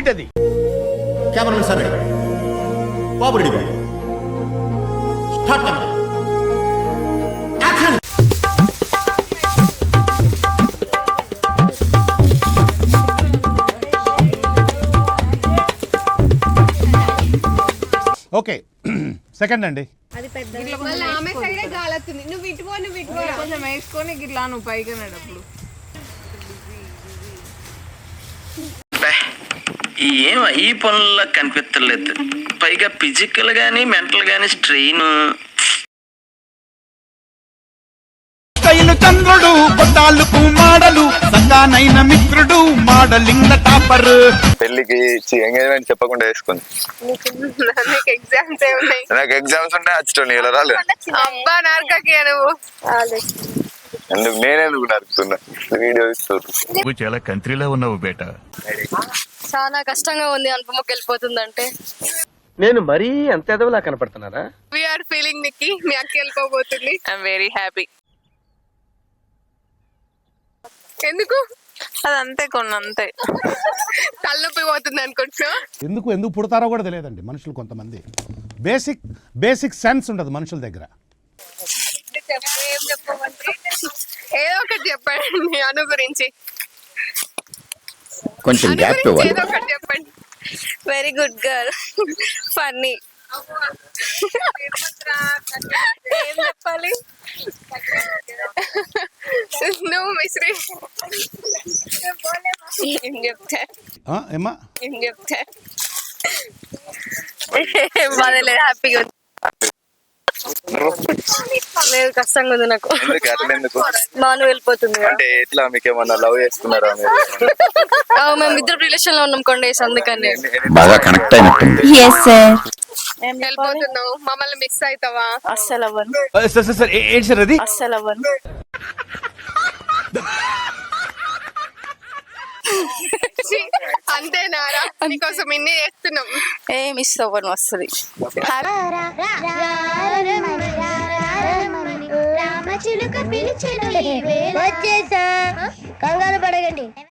Habit అది. Cameraman sir బాబు ready బాబు start camera action. Okay second అండి. ఆమె సైడే గాలొస్తుంది. నువ్వు ఇటుపో కొంచెం వేసుకొని గిట్లా నువ్వు పైకి అప్పుడు ఏం ఈ పనుల్లో కనిపించలేదు. పైగా ఫిజికల్ గానీ మెంటల్ గానీ స్ట్రెయిన్. స్టైలు చంద్రుడు కొట్టాలకు మాడలు సంగానైన మిత్రుడు మోడలింగ్ టాపర్. పెళ్లికి ఎంగేజ్మెంట్ చెప్పకుండా వేసుకుంది. ఎగ్జామ్స్ ఏమున్నాయి? నాకు ఎగ్జామ్స్ ఉంటాయి వచ్చి ఇలా రాలేదు. అబ్బా నరకకి నువ్వు ఎందుకు నేనెందుకు నరుకుతున్నా వీడియో నువ్వు చాలా కంట్రీలో ఉన్నావు బేటా. చాలా కష్టంగా ఉంది అనుపమకి వెళ్ళిపోతుందంటే. నేను మరీ అంత ఎదవలా కనపడుతున్నారా? వీఆర్ ఫీలింగ్ నిక్కి మీ అక్క వెళ్ళిపోబోతుంది. I'm very happy. ఎందుకు అదంతే కొన్నంతే తలనొప్పి పోతుంది అనుకుంటున్నా. ఎందుకు పుడతారో కూడా తెలియదండి మనుషులు. కొంతమంది బేసిక్ సెన్స్ ఉండదు మనుషుల దగ్గర. ఏదో ఒకటి చెప్పండి అను గురించి. కొంచెం గ్యాప్ ఇవ్వాలి. ఏదో ఒకటి చెప్పండి. Very good girl, funny. ఏం చెప్పాలి? నువ్వు మిశ్రీ ఏం చెప్తా ఏమ్మా ఏం చెప్తా బాధలేదు, హ్యాపీగా లేదు. కష్టంగా ఉంది నాకు. బాను వెళ్ళిపోతుంది. అంటే ఎట్లా మీకేమన్నా లవ్ చేస్తున్నారా? మేము ఇద్దరు రిలేషన్ లో ఉన్నాం కొన్ని డేస్, అందుకని బాగా కనెక్ట్ అయినట్టుంది. వెళ్ళిపోతున్నావు, మమ్మల్ని మిస్ అవుతావా? అస్సలు అవ్వను, సార్ ఏంటి సార్ అది? అస్సలు అవ్వను. అంతేనారా? నీకోసం ఇన్ని చేస్తున్నాం. ఏ మిస్ అవ్వను అస్సలు. వచ్చేసా, కంగారు పడగండి.